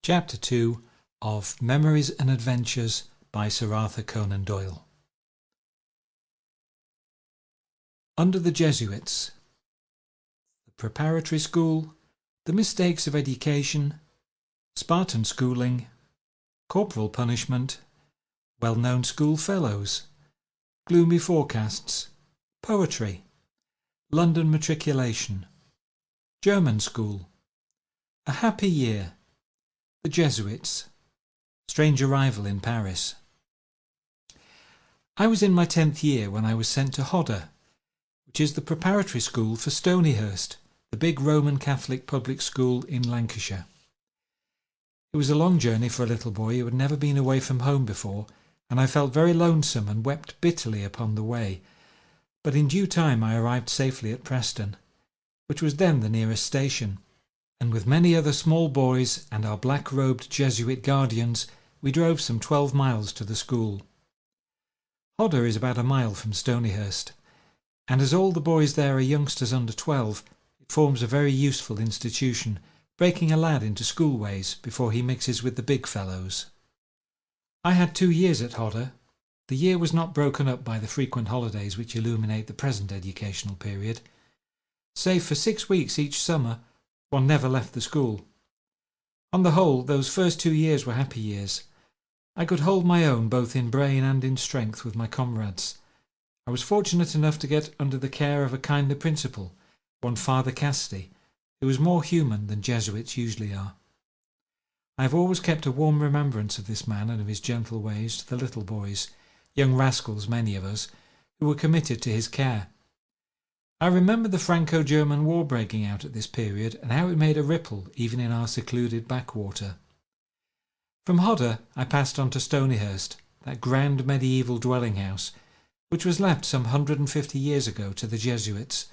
Chapter 2 of Memoirs and Adventures by Sir Arthur Conan Doyle. Under the Jesuits, the preparatory school, the mistakes of education, Spartan schooling, corporal punishment, well-known school fellows, gloomy forecasts, poetry, London matriculation, German school, a happy year, the Jesuits, strange arrival in Paris. I was in my 10th year when I was sent to Hodder, which is the preparatory school for Stonyhurst, the big Roman Catholic public school in Lancashire. It was a long journey for a little boy who had never been away from home before, and I felt very lonesome and wept bitterly upon the way. But in due time I arrived safely at Preston, which was then the nearest station, and with many other small boys and our black-robed Jesuit guardians, we drove some 12 miles to the school. Hodder is about a mile from Stonyhurst, and as all the boys there are youngsters under 12, it forms a very useful institution, breaking a lad into schoolways before he mixes with the big fellows. I had 2 years at Hodder. The year was not broken up by the frequent holidays which illuminate the present educational period. Save for 6 weeks each summer, one never left the school. On the whole, those first 2 years were happy years. I could hold my own both in brain and in strength with my comrades. I was fortunate enough to get under the care of a kindly principal, one Father Casti, who was more human than Jesuits usually are. I have always kept a warm remembrance of this man and of his gentle ways to the little boys, young rascals many of us, who were committed to his care. I remember the Franco-German War breaking out at this period and how it made a ripple even in our secluded backwater. From Hodder I passed on to Stonyhurst, that grand medieval dwelling-house, which was left some 150 years ago to the Jesuits,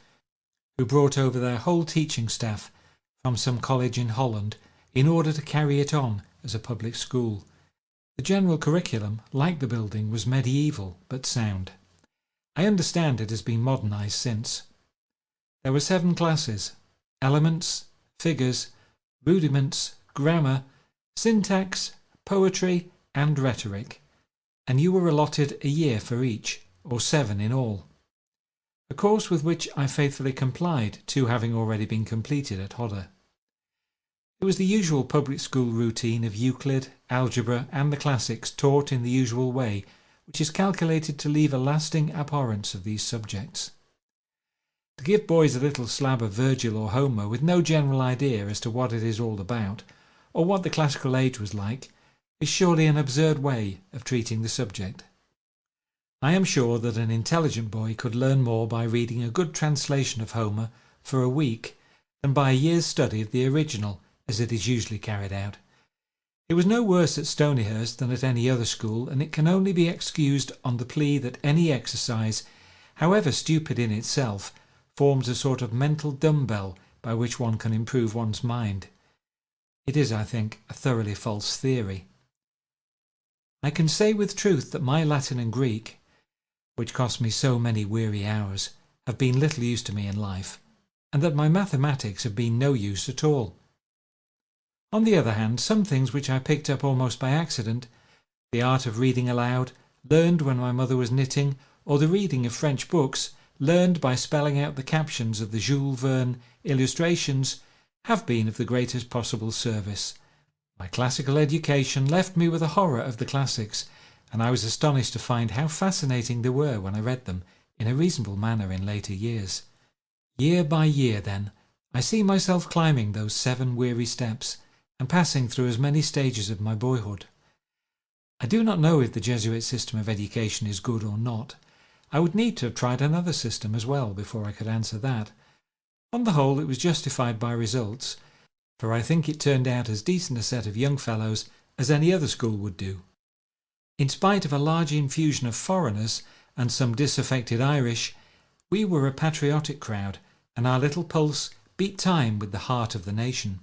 who brought over their whole teaching staff from some college in Holland in order to carry it on as a public school. The general curriculum, like the building, was medieval but sound. I understand it has been modernised since. There were 7 classes: elements, figures, rudiments, grammar, syntax, poetry and rhetoric, and you were allotted a year for each, or 7 in all. A course with which I faithfully complied, 2 having already been completed at Hodder. It was the usual public school routine of Euclid, algebra and the classics taught in the usual way, which is calculated to leave a lasting abhorrence of these subjects. To give boys a little slab of Virgil or Homer with no general idea as to what it is all about, or what the classical age was like, is surely an absurd way of treating the subject. I am sure that an intelligent boy could learn more by reading a good translation of Homer for a week than by a year's study of the original as it is usually carried out. It was no worse at Stonyhurst than at any other school, and it can only be excused on the plea that any exercise, however stupid in itself, forms a sort of mental dumbbell by which one can improve one's mind. It is, I think, a thoroughly false theory. I can say with truth that my Latin and Greek, which cost me so many weary hours, have been little use to me in life, and that my mathematics have been no use at all. On the other hand, some things which I picked up almost by accident, the art of reading aloud, learned when my mother was knitting, or the reading of French books, learned by spelling out the captions of the Jules Verne illustrations, have been of the greatest possible service. My classical education left me with a horror of the classics, and I was astonished to find how fascinating they were when I read them in a reasonable manner in later years. Year by year, then, I see myself climbing those 7 weary steps, and passing through as many stages of my boyhood. I do not know if the Jesuit system of education is good or not. I would need to have tried another system as well before I could answer that. On the whole, it was justified by results, for I think it turned out as decent a set of young fellows as any other school would do. In spite of a large infusion of foreigners and some disaffected Irish, we were a patriotic crowd, and our little pulse beat time with the heart of the nation.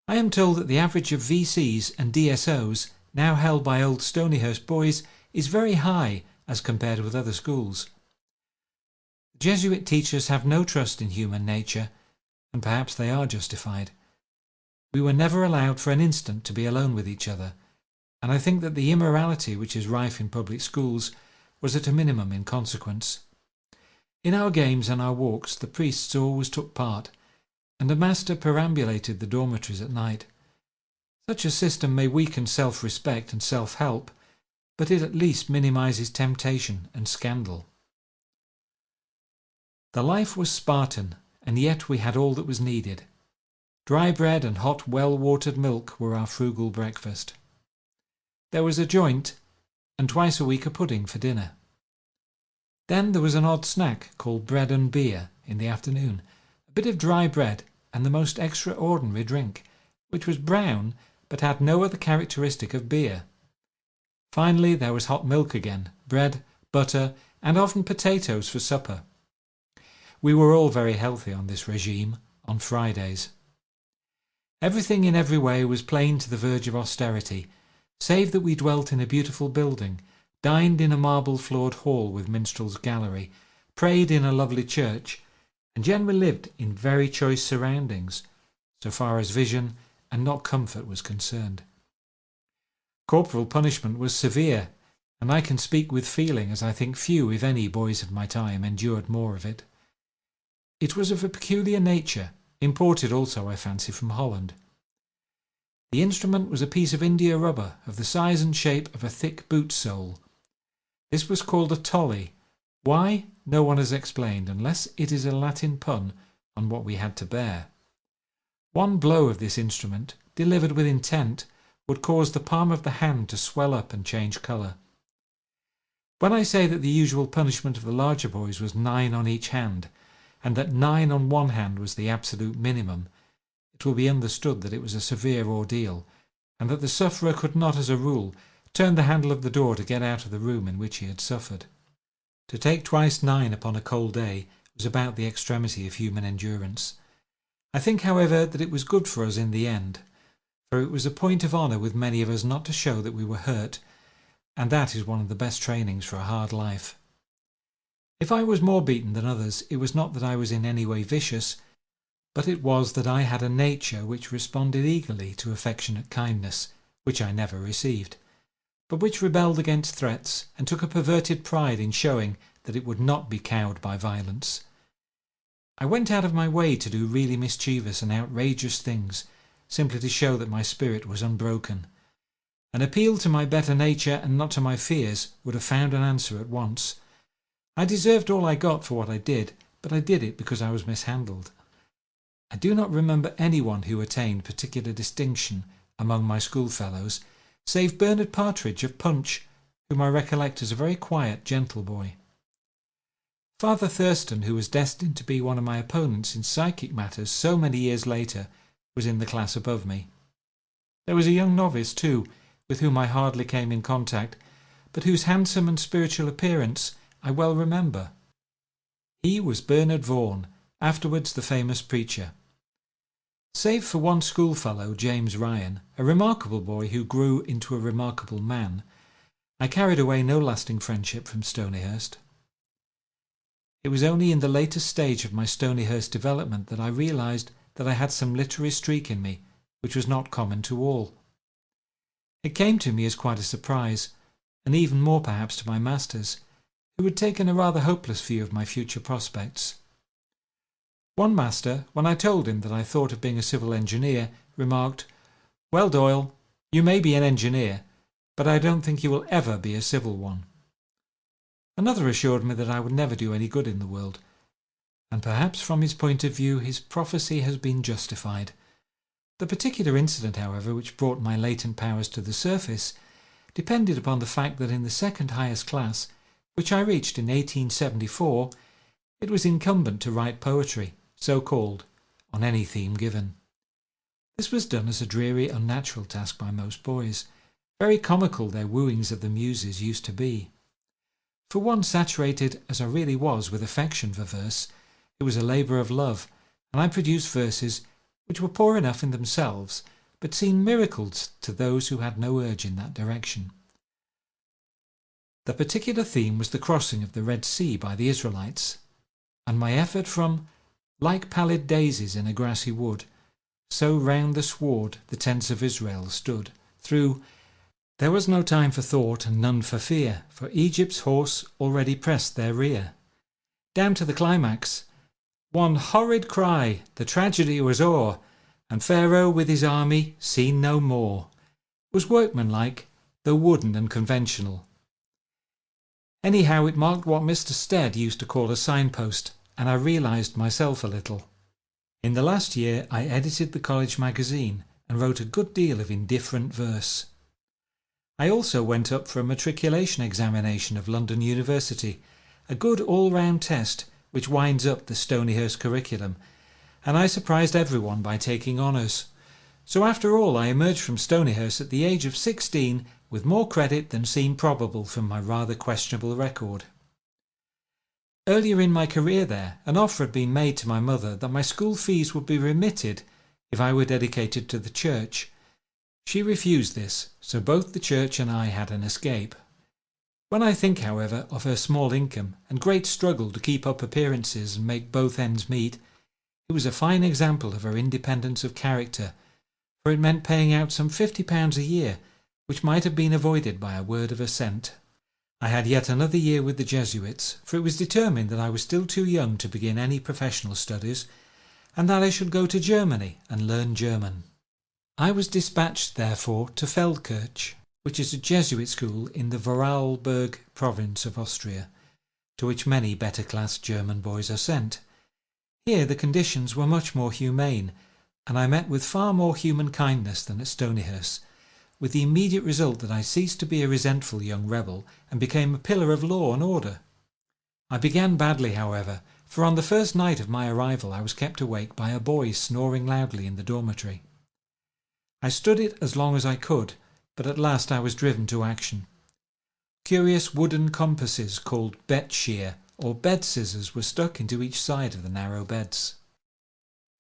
I am told that the average of VCs and DSOs now held by old Stonyhurst boys is very high as compared with other schools. The Jesuit teachers have no trust in human nature, and perhaps they are justified. We were never allowed for an instant to be alone with each other, and I think that the immorality which is rife in public schools was at a minimum in consequence. In our games and our walks the priests always took part, and a master perambulated the dormitories at night. Such a system may weaken self-respect and self-help, but it at least minimises temptation and scandal. The life was Spartan, and yet we had all that was needed. Dry bread and hot, well-watered milk were our frugal breakfast. There was a joint, and twice a week a pudding for dinner. Then there was an odd snack called bread and beer in the afternoon, a bit of dry bread and the most extraordinary drink, which was brown but had no other characteristic of beer. Finally there was hot milk again, bread, butter, and often potatoes for supper. We were all very healthy on this regime, on Fridays. Everything in every way was plain to the verge of austerity, save that we dwelt in a beautiful building, dined in a marble-floored hall with minstrel's gallery, prayed in a lovely church, and generally lived in very choice surroundings, so far as vision and not comfort was concerned. Corporal punishment was severe, and I can speak with feeling, as I think few, if any, boys of my time endured more of it. It was of a peculiar nature, imported also, I fancy, from Holland. The instrument was a piece of india rubber of the size and shape of a thick boot sole. This was called a tolly. Why, no one has explained, unless it is a Latin pun on what we had to bear. One blow of this instrument, delivered with intent, would cause the palm of the hand to swell up and change colour. When I say that the usual punishment of the larger boys was 9 on each hand, and that 9 on one hand was the absolute minimum, it will be understood that it was a severe ordeal, and that the sufferer could not, as a rule, turn the handle of the door to get out of the room in which he had suffered. To take twice 9 upon a cold day was about the extremity of human endurance. I think, however, that it was good for us in the end, for it was a point of honour with many of us not to show that we were hurt, and that is one of the best trainings for a hard life. If I was more beaten than others, it was not that I was in any way vicious, but it was that I had a nature which responded eagerly to affectionate kindness, which I never received, but which rebelled against threats and took a perverted pride in showing that it would not be cowed by violence. I went out of my way to do really mischievous and outrageous things, simply to show that my spirit was unbroken. An appeal to my better nature and not to my fears would have found an answer at once. I deserved all I got for what I did, but I did it because I was mishandled. I do not remember anyone who attained particular distinction among my schoolfellows, save Bernard Partridge of Punch, whom I recollect as a very quiet, gentle boy. Father Thurston, who was destined to be one of my opponents in psychic matters so many years later, was in the class above me. There was a young novice, too, with whom I hardly came in contact, but whose handsome and spiritual appearance I well remember. He was Bernard Vaughan, afterwards the famous preacher. Save for one schoolfellow, James Ryan, a remarkable boy who grew into a remarkable man, I carried away no lasting friendship from Stonyhurst. It was only in the later stage of my Stonyhurst development that I realised that I had some literary streak in me, which was not common to all. It came to me as quite a surprise, and even more perhaps to my masters, who had taken a rather hopeless view of my future prospects. One master, when I told him that I thought of being a civil engineer, remarked, "Well, Doyle, you may be an engineer, but I don't think you will ever be a civil one." Another assured me that I would never do any good in the world, and perhaps from his point of view his prophecy has been justified. The particular incident, however, which brought my latent powers to the surface, depended upon the fact that in the second highest class, which I reached in 1874, it was incumbent to write poetry, so called, on any theme given. This was done as a dreary, unnatural task by most boys. Very comical their wooings of the muses used to be. For one saturated, as I really was, with affection for verse, it was a labour of love, and I produced verses which were poor enough in themselves, but seemed miracles to those who had no urge in that direction. The particular theme was the crossing of the Red Sea by the Israelites, and my effort from "like pallid daisies in a grassy wood," so round the sward the tents of Israel stood. Through there was no time for thought and none for fear, for Egypt's horse already pressed their rear. Down to the climax, one horrid cry, the tragedy was o'er, and Pharaoh with his army seen no more. Was workmanlike, though wooden and conventional. Anyhow, it marked what Mr. Stead used to call a signpost, and I realised myself a little. In the last year I edited the college magazine and wrote a good deal of indifferent verse. I also went up for a matriculation examination of London University, a good all-round test which winds up the Stonyhurst curriculum, and I surprised everyone by taking honours. So after all I emerged from Stonyhurst at the age of 16 with more credit than seemed probable from my rather questionable record. Earlier in my career there, an offer had been made to my mother that my school fees would be remitted if I were dedicated to the church. She refused this, so both the church and I had an escape. When I think, however, of her small income and great struggle to keep up appearances and make both ends meet, it was a fine example of her independence of character, for it meant paying out some £50 a year, which might have been avoided by a word of assent. I had yet another year with the Jesuits, for it was determined that I was still too young to begin any professional studies, and that I should go to Germany and learn German. I was dispatched, therefore, to Feldkirch, which is a Jesuit school in the Vorarlberg province of Austria, to which many better-class German boys are sent. Here the conditions were much more humane, and I met with far more human kindness than at Stonyhurst, with the immediate result that I ceased to be a resentful young rebel and became a pillar of law and order. I began badly, however, for on the first night of my arrival I was kept awake by a boy snoring loudly in the dormitory. I stood it as long as I could, but at last I was driven to action. Curious wooden compasses called bet shear or bed scissors were stuck into each side of the narrow beds.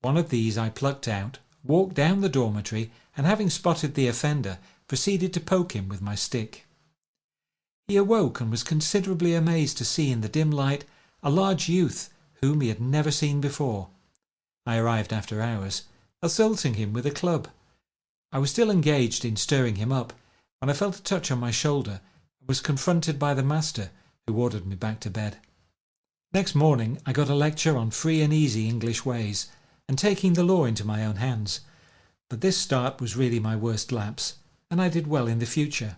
One of these I plucked out, walked down the dormitory, and having spotted the offender, proceeded to poke him with my stick. He awoke and was considerably amazed to see in the dim light a large youth whom he had never seen before. I arrived after hours, assaulting him with a club. I was still engaged in stirring him up when I felt a touch on my shoulder and was confronted by the master, who ordered me back to bed. Next morning I got a lecture on free and easy English ways and taking the law into my own hands, but this start was really my worst lapse, and I did well in the future.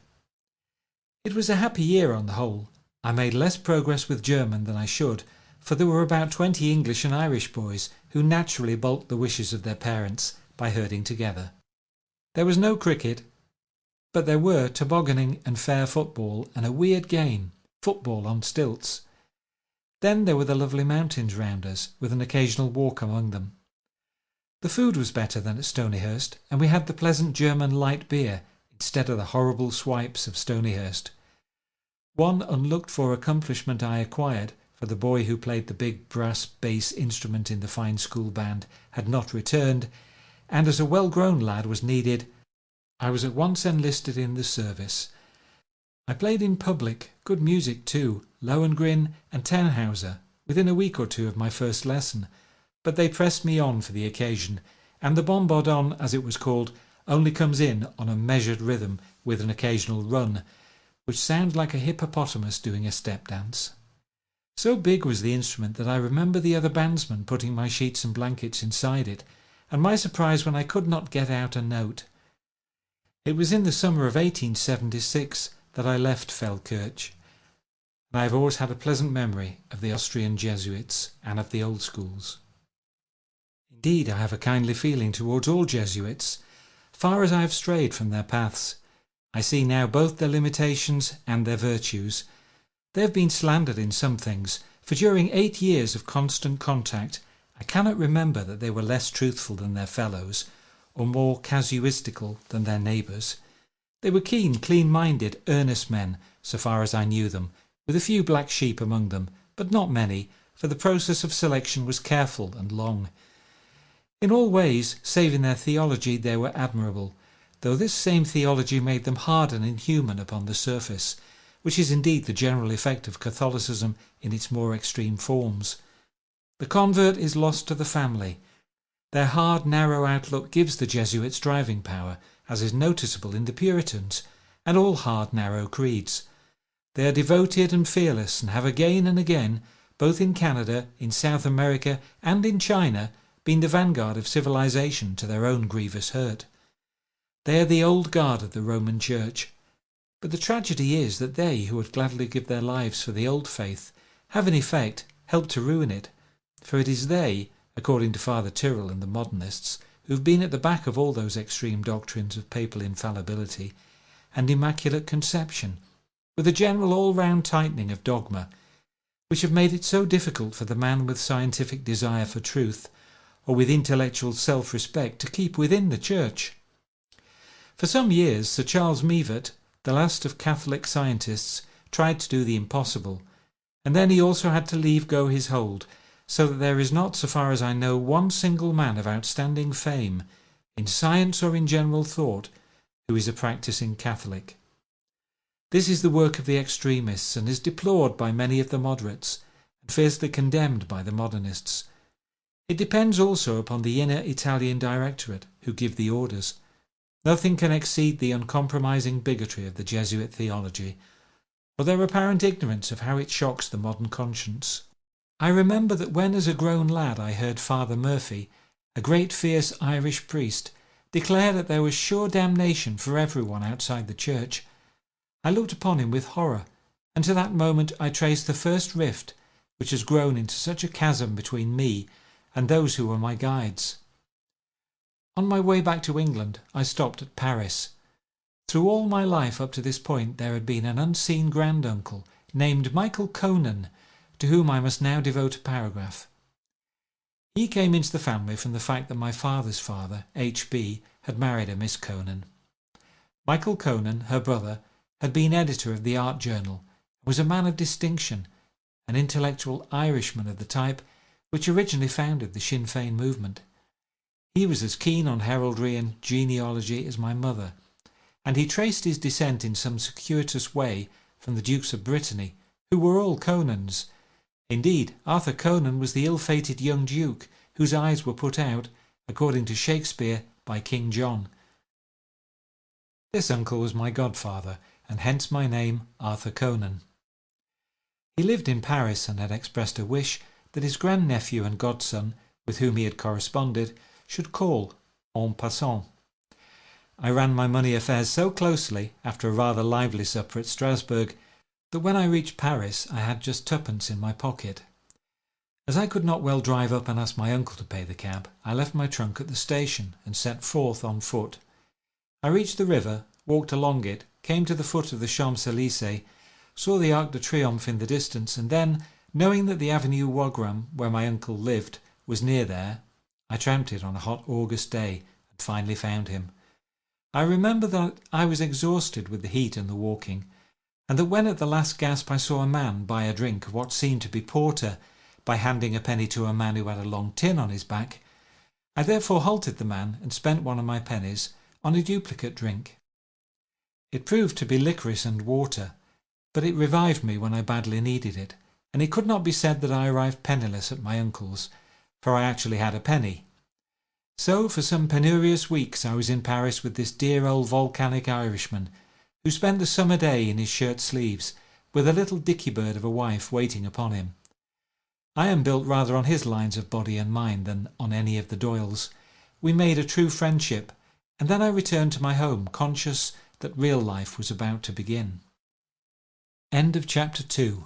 It was a happy year on the whole. I made less progress with German than I should, for there were about 20 English and Irish boys who naturally balked the wishes of their parents by herding together. There was no cricket, but there were tobogganing and fair football and a weird game, football on stilts. Then there were the lovely mountains round us, with an occasional walk among them. The food was better than at Stonyhurst, and we had the pleasant German light beer instead of the horrible swipes of Stonyhurst. One unlooked-for accomplishment I acquired, for the boy who played the big brass bass instrument in the fine school band had not returned, and as a well-grown lad was needed, I was at once enlisted in the service. I played in public, good music too, Lohengrin and Tannhauser, within a week or two of my first lesson, but they pressed me on for the occasion, and the bombardon, as it was called, only comes in on a measured rhythm with an occasional run, which sounds like a hippopotamus doing a step dance. So big was the instrument that I remember the other bandsmen putting my sheets and blankets inside it, and my surprise when I could not get out a note. It was in the summer of 1876 that I left Feldkirch, and I have always had a pleasant memory of the Austrian Jesuits and of the old schools. Indeed, I have a kindly feeling towards all Jesuits, far as I have strayed from their paths. I see now both their limitations and their virtues. They have been slandered in some things, for during 8 years of constant contact I cannot remember that they were less truthful than their fellows, or more casuistical than their neighbours. They were keen, clean-minded, earnest men, so far as I knew them, with a few black sheep among them, but not many, for the process of selection was careful and long. In all ways, save in their theology, they were admirable, though this same theology made them hard and inhuman upon the surface, which is indeed the general effect of Catholicism in its more extreme forms. The convert is lost to the family, Their hard, narrow outlook gives the Jesuits driving power, as is noticeable in the Puritans, and all hard, narrow creeds. They are devoted and fearless, and have again and again, both in Canada, in South America, and in China, been the vanguard of civilization to their own grievous hurt. They are the old guard of the Roman Church. But the tragedy is that they, who would gladly give their lives for the old faith, have in effect helped to ruin it, for it is they, according to Father Tyrrell and the modernists, who have been at the back of all those extreme doctrines of papal infallibility and immaculate conception, with a general all-round tightening of dogma, which have made it so difficult for the man with scientific desire for truth, or with intellectual self-respect, to keep within the Church. For some years Sir Charles Mivart, the last of Catholic scientists, tried to do the impossible, and then he also had to leave go his hold, so that there is not, so far as I know, one single man of outstanding fame, in science or in general thought, who is a practising Catholic. This is the work of the extremists, and is deplored by many of the moderates, and fiercely condemned by the modernists. It depends also upon the inner Italian directorate, who give the orders. Nothing can exceed the uncompromising bigotry of the Jesuit theology, or their apparent ignorance of how it shocks the modern conscience. I remember that when as a grown lad I heard Father Murphy, a great fierce Irish priest, declare that there was sure damnation for everyone outside the Church, I looked upon him with horror, and to that moment I traced the first rift which has grown into such a chasm between me and those who were my guides. On my way back to England I stopped at Paris. Through all my life up to this point there had been an unseen granduncle named Michael Conan, to whom I must now devote a paragraph. He came into the family from the fact that my father's father, H.B., had married a Miss Conan. Michael Conan, her brother, had been editor of the Art Journal, and was a man of distinction, an intellectual Irishman of the type which originally founded the Sinn Féin movement. He was as keen on heraldry and genealogy as my mother, and he traced his descent in some circuitous way from the Dukes of Brittany, who were all Conans. Indeed, Arthur Conan was the ill-fated young duke whose eyes were put out, according to Shakespeare, by King John. This uncle was my godfather, and hence my name, Arthur Conan. He lived in Paris and had expressed a wish that his grandnephew and godson, with whom he had corresponded, should call en passant. I ran my money affairs so closely, after a rather lively supper at Strasbourg, that when I reached Paris I had just twopence in my pocket. As I could not well drive up and ask my uncle to pay the cab, I left my trunk at the station and set forth on foot. I reached the river, walked along it, came to the foot of the Champs-Élysées, saw the Arc de Triomphe in the distance, and then, knowing that the Avenue Wagram, where my uncle lived, was near there, I tramped it on a hot August day and finally found him. I remember that I was exhausted with the heat and the walking, and that when at the last gasp I saw a man buy a drink of what seemed to be porter by handing a penny to a man who had a long tin on his back, I therefore halted the man and spent one of my pennies on a duplicate drink. It proved to be licorice and water, but it revived me when I badly needed it, and it could not be said that I arrived penniless at my uncle's, for I actually had a penny. So for some penurious weeks I was in Paris with this dear old volcanic Irishman, who spent the summer day in his shirt sleeves, with a little dicky-bird of a wife waiting upon him. I am built rather on his lines of body and mind than on any of the Doyles. We made a true friendship, and then I returned to my home, conscious that real life was about to begin. End of chapter 2.